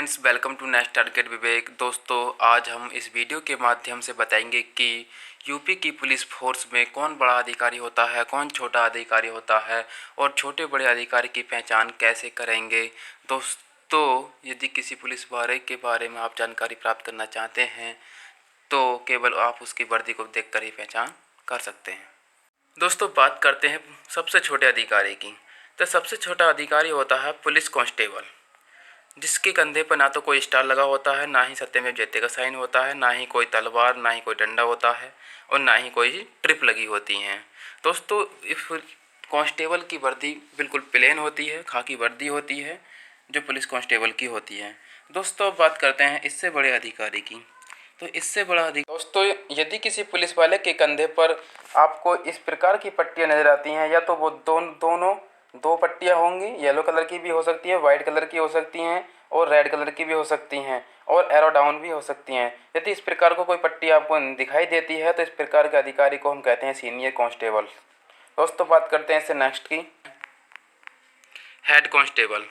Friends, welcome to next target Vivek. दोस्तों, आज हम इस वीडियो के माध्यम से बताएंगे कि यूपी की पुलिस फोर्स में कौन बड़ा अधिकारी होता है, कौन छोटा अधिकारी होता है और छोटे बड़े अधिकारी की पहचान कैसे करेंगे। दोस्तों, यदि किसी पुलिस वाले के बारे में आप जानकारी प्राप्त करना चाहते हैं तो केवल आप उसकी वर्दी को देखकर ही पहचान कर सकते हैं। दोस्तों, बात करते हैं सबसे छोटे अधिकारी की। तो सबसे छोटा अधिकारी होता है पुलिस कांस्टेबल, जिसके कंधे पर ना तो कोई स्टार लगा होता है, ना ही सत्यमेव जयते का साइन होता है, ना ही कोई तलवार, ना ही कोई डंडा होता है और ना ही कोई ट्रिप लगी होती हैं। दोस्तों, इस कांस्टेबल की वर्दी बिल्कुल प्लेन होती है, खाकी वर्दी होती है जो पुलिस कांस्टेबल की होती है। दोस्तों, अब बात करते हैं इससे बड़े अधिकारी की। तो इससे बड़ा अधिकारी दोस्तों, यदि किसी पुलिस वाले के कंधे पर आपको इस प्रकार की पट्टियां नजर आती हैं, या तो वो दोनों दो पट्टियां होंगी, येलो कलर की भी हो सकती है, वाइट कलर की हो सकती हैं और रेड कलर की भी हो सकती हैं और एरो डाउन भी हो सकती हैं। यदि इस प्रकार को कोई पट्टी आपको दिखाई देती है तो इस प्रकार के अधिकारी को हम कहते हैं सीनियर कांस्टेबल। दोस्तों, बात करते हैं इससे नेक्स्ट की, हेड कांस्टेबल।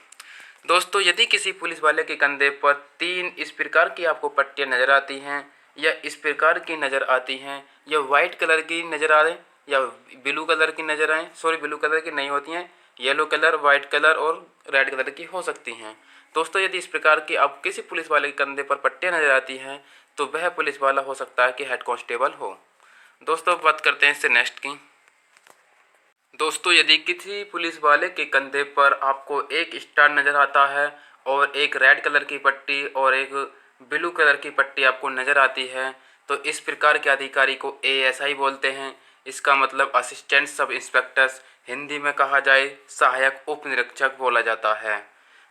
दोस्तों, यदि किसी पुलिस वाले के कंधे पर तीन इस प्रकार की आपको पट्टियां नजर आती हैं, या इस प्रकार की नज़र आती हैं, या वाइट कलर की नज़र आ रही, या ब्लू कलर की नज़र आए, सॉरी ब्लू कलर की नहीं होती हैं, येलो कलर, वाइट कलर और रेड कलर की हो सकती हैं। दोस्तों, यदि इस प्रकार की आप किसी पुलिस वाले के कंधे पर पट्टियां नजर आती हैं तो वह पुलिस वाला हो सकता है कि हेड कांस्टेबल हो। दोस्तों, बात करते हैं इससे नेक्स्ट की। दोस्तों, यदि किसी पुलिस वाले के कंधे पर आपको एक स्टार नज़र आता है और एक रेड कलर की पट्टी और एक ब्लू कलर की पट्टी आपको नज़र आती है तो इस प्रकार के अधिकारी को एएसआई बोलते हैं। इसका मतलब असिस्टेंट सब इंस्पेक्टर, हिंदी में कहा जाए सहायक उप निरीक्षक बोला जाता है।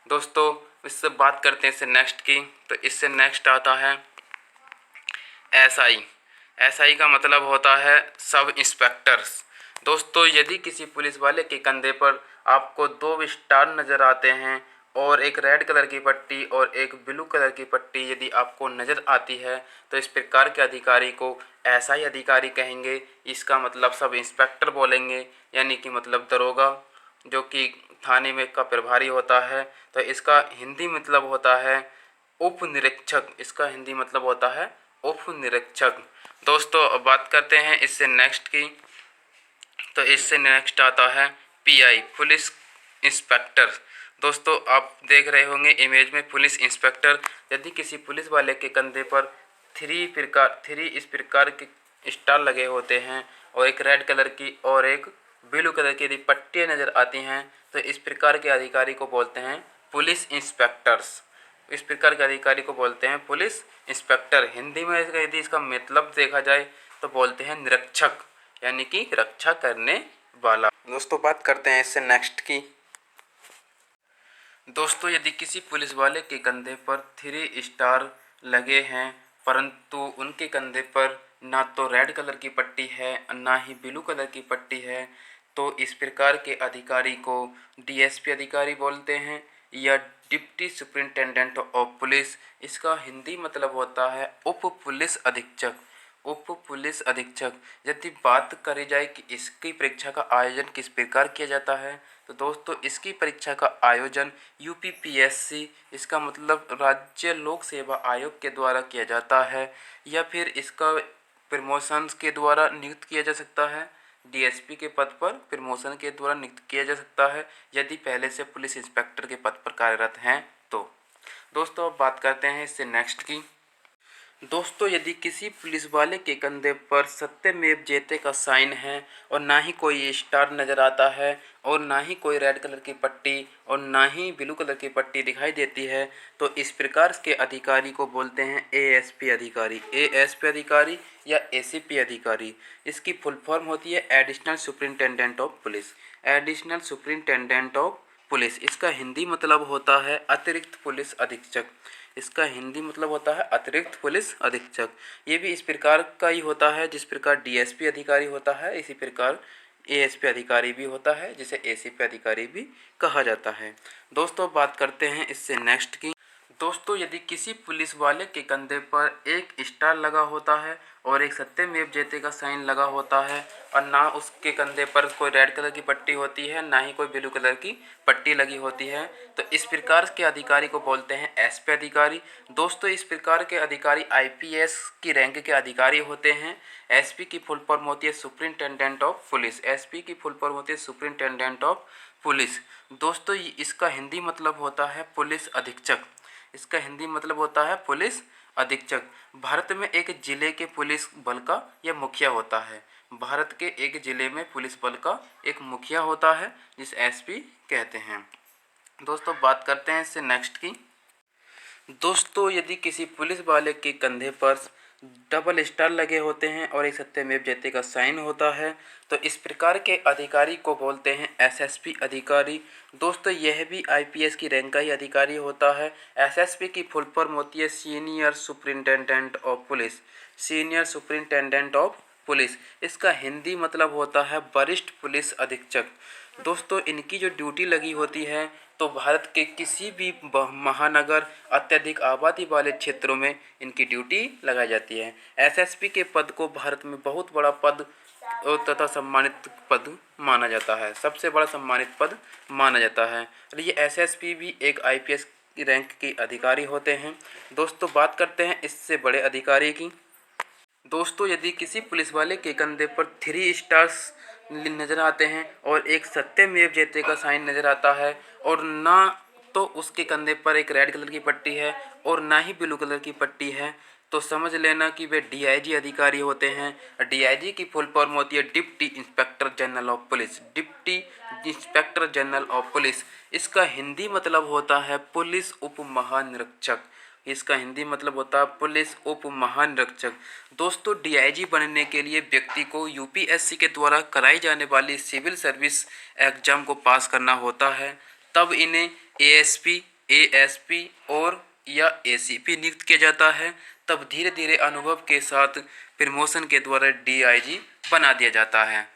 दोस्तों, इससे बात करते हैं इससे नेक्स्ट की। तो इससे नेक्स्ट आता है एसआई। एसआई का मतलब होता है सब इंस्पेक्टर्स। दोस्तों, यदि किसी पुलिस वाले के कंधे पर आपको दो स्टार नज़र आते हैं और एक रेड कलर की पट्टी और एक ब्लू कलर की पट्टी यदि आपको नज़र आती है तो इस प्रकार के अधिकारी को एसआई अधिकारी कहेंगे। इसका मतलब सब इंस्पेक्टर बोलेंगे, यानी कि मतलब दरोगा, जो कि थाने में का प्रभारी होता है। तो इसका हिंदी मतलब होता है उप निरीक्षक। इसका हिंदी मतलब होता है उप निरीक्षक। दोस्तों, अब बात करते हैं इससे नेक्स्ट की। तो इससे नेक्स्ट आता है पीआई, पुलिस इंस्पेक्टर। दोस्तों, आप देख रहे होंगे इमेज में पुलिस इंस्पेक्टर। यदि किसी पुलिस वाले के कंधे पर थ्री इस प्रकार के स्टार लगे होते हैं और एक रेड कलर की और एक ब्लू कलर की यदि पट्टियाँ नज़र आती हैं तो इस प्रकार के अधिकारी को बोलते हैं पुलिस इंस्पेक्टर्स। इस प्रकार के अधिकारी को बोलते हैं पुलिस इंस्पेक्टर। हिंदी में यदि इसका मतलब देखा जाए तो बोलते हैं निरीक्षक, यानी कि रक्षा करने वाला। दोस्तों, बात करते हैं इससे नेक्स्ट की। दोस्तों, यदि किसी पुलिस वाले के कंधे पर 3 स्टार लगे हैं परंतु उनके कंधे पर ना तो रेड कलर की पट्टी है ना ही ब्लू कलर की पट्टी है तो इस प्रकार के अधिकारी को डीएसपी अधिकारी बोलते हैं या डिप्टी सुपरिंटेंडेंट ऑफ पुलिस। इसका हिंदी मतलब होता है उप पुलिस अधीक्षक। उप पुलिस अधीक्षक। यदि बात करी जाए कि इसकी परीक्षा का आयोजन किस प्रकार किया जाता है तो दोस्तों, इसकी परीक्षा का आयोजन यूपीपीएससी, इसका मतलब राज्य लोक सेवा आयोग के द्वारा किया जाता है, या फिर इसका प्रमोशंस के द्वारा नियुक्त किया जा सकता है। डीएसपी के पद पर प्रमोशन के द्वारा नियुक्त किया जा सकता है यदि पहले से पुलिस इंस्पेक्टर के पद पर कार्यरत हैं तो। दोस्तों, अब बात करते हैं इससे नेक्स्ट की। दोस्तों, यदि किसी पुलिस वाले के कंधे पर सत्यमेव जयते का साइन है और ना ही कोई स्टार नज़र आता है और ना ही कोई रेड कलर की पट्टी और ना ही ब्लू कलर की पट्टी दिखाई देती है तो इस प्रकार के अधिकारी को बोलते हैं एएसपी अधिकारी। एएसपी अधिकारी या एसीपी अधिकारी, इसकी फुल फॉर्म होती है additional superintendent of police. Additional superintendent of police, इसका हिंदी मतलब होता है अतिरिक्त पुलिस अधीक्षक। इसका हिंदी मतलब होता है अतिरिक्त पुलिस अधीक्षक। ये भी इस प्रकार का ही होता है जिस प्रकार डीएसपी अधिकारी होता है, इसी प्रकार एएसपी अधिकारी भी होता है जिसे एसीपी अधिकारी भी कहा जाता है। दोस्तों, बात करते हैं इससे नेक्स्ट की। दोस्तों यदि किसी पुलिस वाले के कंधे पर एक स्टार लगा होता है और एक सत्यमेव जयते का साइन लगा होता है और ना उसके कंधे पर कोई रेड कलर की पट्टी होती है ना ही कोई ब्लू कलर की पट्टी लगी होती है, तो इस प्रकार के अधिकारी को बोलते हैं एसपी अधिकारी। दोस्तों इस प्रकार के अधिकारी आईपीएस की रैंक के अधिकारी होते हैं। एसपी की फुल फॉर्म होती है सुप्रिंटेंडेंट ऑफ पुलिस। एसपी की फुल फॉर्म होती है सुप्रिंटेंडेंट ऑफ पुलिस। दोस्तों इसका हिंदी मतलब होता है पुलिस अधीक्षक। इसका हिंदी मतलब होता है पुलिस अधीक्षक। भारत में एक जिले के पुलिस बल का यह मुखिया होता है। भारत के एक जिले में पुलिस बल का एक मुखिया होता है जिसे एसपी कहते हैं। दोस्तों बात करते हैं इससे नेक्स्ट की। दोस्तों यदि किसी पुलिस वाले के कंधे पर डबल स्टार लगे होते हैं और एक सत्यमेव जयते का साइन होता है, तो इस प्रकार के अधिकारी को बोलते हैं एसएसपी अधिकारी। दोस्तों यह भी आईपीएस की रैंक का ही अधिकारी होता है। एसएसपी की फुल फॉर्म होती है senior superintendent of police. Senior superintendent of police. इसका हिंदी मतलब होता है वरिष्ठ पुलिस अधीक्षक। दोस्तों इनकी जो ड्यूटी लगी होती है तो भारत के किसी भी महानगर अत्यधिक आबादी वाले क्षेत्रों में इनकी ड्यूटी लगाई जाती है। एसएसपी के पद को भारत में बहुत बड़ा पद तथा सम्मानित पद माना जाता है। सबसे बड़ा सम्मानित पद माना जाता है। और ये एसएसपी भी एक आईपीएस की रैंक के अधिकारी होते हैं। दोस्तों बात करते हैं इससे बड़े अधिकारी की। दोस्तों यदि किसी पुलिस वाले के कंधे पर 3 स्टार्स नज़र आते हैं और एक सत्यमेव जयते का साइन नज़र आता है और ना तो उसके कंधे पर एक रेड कलर की पट्टी है और ना ही ब्लू कलर की पट्टी है, तो समझ लेना कि वे डीआईजी अधिकारी होते हैं। डीआईजी की फुल फॉर्म होती है deputy inspector general of police. Deputy inspector general of police. इसका हिंदी मतलब होता है पुलिस उप महानिरीक्षक। इसका हिंदी मतलब होता है पुलिस उप महानिरीक्षक। दोस्तों डीआईजी बनने के लिए व्यक्ति को यूपीएससी के द्वारा कराई जाने वाली सिविल सर्विस एग्जाम को पास करना होता है, तब इन्हें एएसपी, एएसपी और या एसीपी नियुक्त किया जाता है। तब धीरे धीरे अनुभव के साथ प्रमोशन के द्वारा डीआईजी बना दिया जाता है।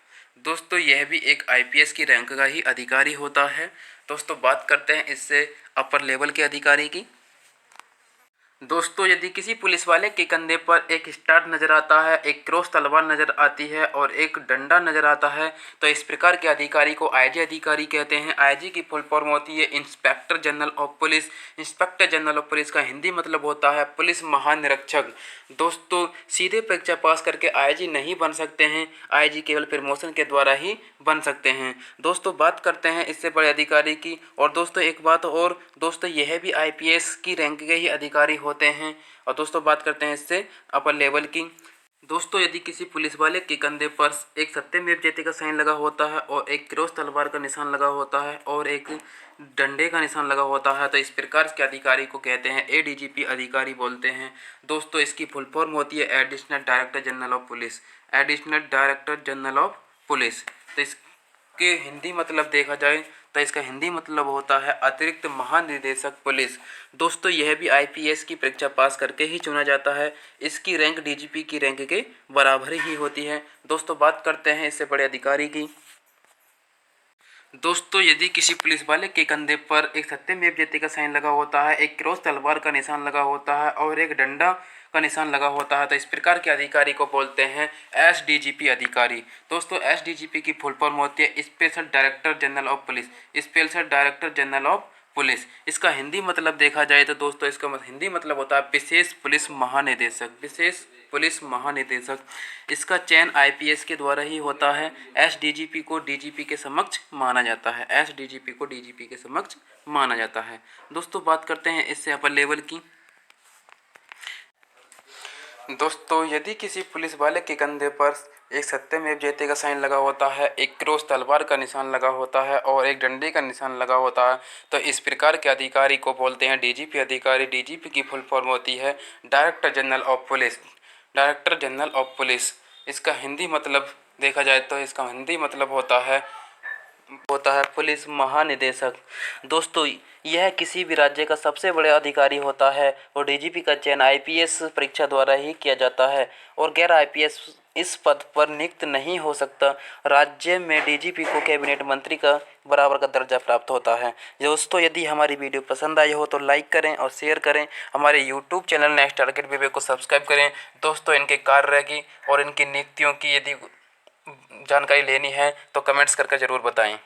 दोस्तों यह भी एक आईपीएस की रैंक का ही अधिकारी होता है। दोस्तों बात करते हैं इससे अपर लेवल के अधिकारी की। दोस्तों यदि किसी पुलिस वाले के कंधे पर एक स्टार नज़र आता है, एक क्रॉस तलवार नज़र आती है और एक डंडा नज़र आता है, तो इस प्रकार के अधिकारी को आईजी अधिकारी कहते हैं। आईजी की फुल फॉर्म होती है inspector general of police. Inspector general of police का हिंदी मतलब होता है पुलिस महानिरीक्षक। दोस्तों सीधे परीक्षा पास करके आईजी नहीं बन सकते हैं, आईजी केवल प्रमोशन के द्वारा ही बन सकते हैं। दोस्तों बात करते हैं इससे बड़े अधिकारी की। और दोस्तों एक बात और, दोस्तों यह भी आईपीएस की रैंक के ही अधिकारी होते हैं। और दोस्तों बात करते हैं इससे अपर लेवल की। दोस्तों यदि किसी पुलिस वाले के कंधे पर एक सत्यमेव जयते का साइन लगा होता है और एक क्रॉस तलवार का निशान लगा होता है और एक डंडे का निशान लगा होता है, तो इस प्रकार के अधिकारी को कहते हैं एडीजीपी अधिकारी बोलते हैं। दोस्तों इसकी फुल फॉर्म होती है additional director general of police. Additional director general of police. तो इसके हिंदी मतलब देखा जाए तो इसका हिंदी मतलब होता है अतिरिक्त महानिदेशक पुलिस। दोस्तों यह भी आईपीएस की परीक्षा पास करके ही चुना जाता है। इसकी रैंक डीजीपी की रैंक के बराबर ही होती है। दोस्तों बात करते हैं इससे बड़े अधिकारी की। दोस्तों यदि किसी पुलिस वाले के कंधे पर एक सत्यमेव जयते का साइन लगा होता है, एक क्रॉस तलवार का निशान लगा होता है और एक डंडा का निशान लगा होता है, तो इस प्रकार के अधिकारी को बोलते हैं एसडीजीपी अधिकारी। दोस्तों एसडीजीपी की फुल फॉर्म होती है special director general of police. Special director general of police. इसका हिंदी मतलब देखा जाए तो दोस्तों इसका हिंदी मतलब होता है विशेष पुलिस महानिदेशक। विशेष पुलिस महानिदेशक। इसका चयन आईपीएस के द्वारा ही होता है। एसडीजीपी को डीजीपी के समक्ष माना जाता है। एसडीजीपी को डीजीपी के समक्ष माना जाता है। दोस्तों बात करते हैं इससे अपर लेवल की। दोस्तों यदि किसी पुलिस वाले के कंधे पर एक सत्यमेव जयते का साइन लगा होता है, एक क्रॉस तलवार का निशान लगा होता है और एक डंडे का निशान लगा होता है, तो इस प्रकार के अधिकारी को बोलते हैं डीजीपी अधिकारी। डीजीपी की फुल फॉर्म होती है director general of police. Director general of police. इसका हिंदी मतलब देखा जाए तो इसका हिंदी मतलब होता है पुलिस महानिदेशक। दोस्तों यह किसी भी राज्य का सबसे बड़ा अधिकारी होता है और डीजीपी का चयन आईपीएस परीक्षा द्वारा ही किया जाता है और गैर आईपीएस इस पद पर नियुक्त नहीं हो सकता। राज्य में डीजीपी को कैबिनेट मंत्री का बराबर का दर्जा प्राप्त होता है। दोस्तों, यदि हमारी वीडियो पसंद आई हो तो लाइक करें और शेयर करें। हमारे यूट्यूब चैनल नेक्स्ट टारगेट विवेक को सब्सक्राइब करें। दोस्तों, इनके कार्य की और इनकी नियुक्तियों की यदि जानकारी लेनी है तो कमेंट्स करके ज़रूर बताएं।